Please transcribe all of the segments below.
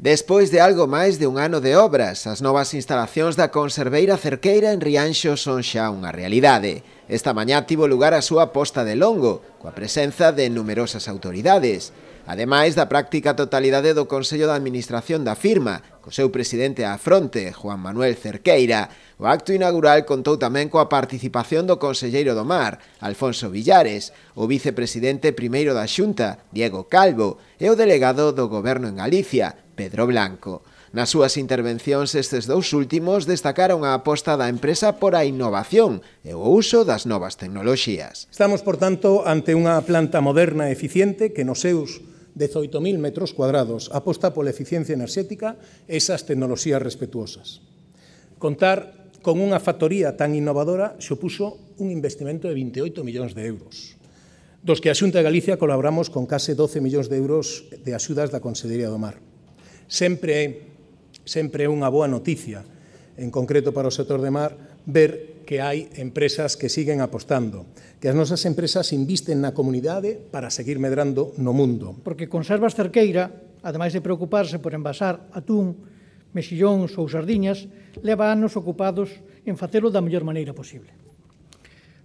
Despois de algo máis de un ano de obras, as novas instalacións da conserveira cerqueira en Rianxo son xa unha realidade. Esta mañá tivo lugar a súa posta de longo, coa presenza de numerosas autoridades. Ademais da práctica totalidade do Consello de Administración da firma, co seu presidente á fronte, Juan Manuel Cerqueira, o acto inaugural contou tamén coa participación do conselleiro do Mar, Alfonso Villares, o vicepresidente primeiro da Xunta, Diego Calvo, e o delegado do Goberno en Galicia, Pedro Blanco. Nas súas intervencións, estes dous últimos destacaron a aposta da empresa por a innovación e o uso das novas tecnoloxías. Estamos, por tanto, ante unha planta moderna e eficiente que nos seus 18.000 metros cuadrados aposta pola eficiencia enerxética e esas tecnoloxías respetuosas. Contar con unha factoría tan innovadora supuxo un investimento de 28 millóns de euros, dos que a Xunta de Galicia colaboramos con case 12 millóns de euros de axudas da Consellería do Mar. Sempre é unha boa noticia, en concreto para o sector de mar, ver que hai empresas que siguen apostando, que as nosas empresas invisten na comunidade para seguir medrando no mundo. Porque Conservas Cerqueira, ademais de preocuparse por envasar atún, mexillóns ou sardiñas, leva anos ocupados en facelo da mellor maneira posible.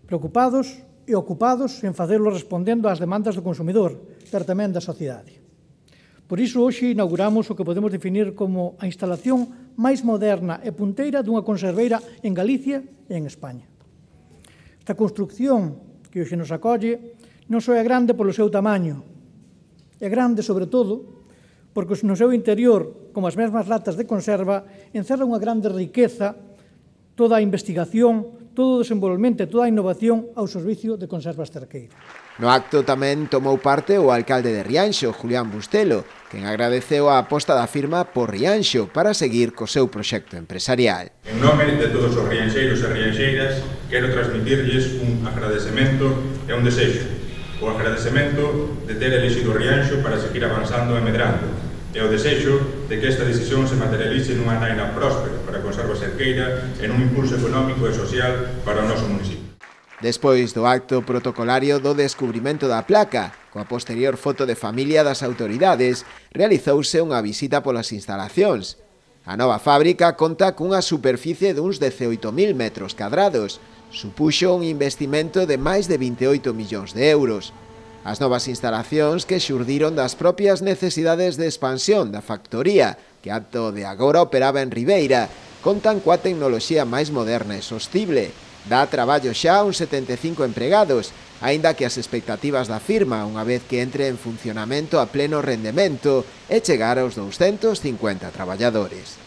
Preocupados e ocupados en facelo respondendo ás demandas do consumidor, pero tamén da sociedade. Por iso, hoxe inauguramos o que podemos definir como a instalación máis moderna e punteira dunha conserveira en Galicia e en España. Esta construcción que hoxe nos acolle non só é grande polo seu tamaño, é grande, sobre todo, porque no seu interior, como as mesmas latas de conserva, encerra unha grande riqueza, toda a investigación, todo o desenvolvemento e toda a innovación ao servicio de Conservas Cerqueira. No acto tamén tomou parte o alcalde de Rianxo, Julián Bustelo, quen agradeceu a aposta da firma por Rianxo para seguir co seu proxecto empresarial. En nome de todos os rianxeiros e rianxeiras, quero transmitirlles un agradecemento e un desexo. O agradecemento de ter elixido Rianxo para seguir avanzando e medrando, e o desexo de que esta decisión se materialice nunha naina próspera para Conservas Cerqueira e nun impulso económico e social para o noso municipio. Despois do acto protocolario do descubrimento da placa, coa posterior foto de familia das autoridades, realizouse unha visita polas instalacións. A nova fábrica conta cunha superficie duns 18.000 metros cadrados, supuxo un investimento de máis de 28 millóns de euros. As novas instalacións que xurdiron das propias necesidades de expansión da factoría, que ato de agora operaba en Ribeira, contan coa tecnoloxía máis moderna e sostible. Dá traballo xa a uns 75 empregados, aínda que as expectativas da firma, unha vez que entre en funcionamento a pleno rendemento, é chegar aos 250 traballadores.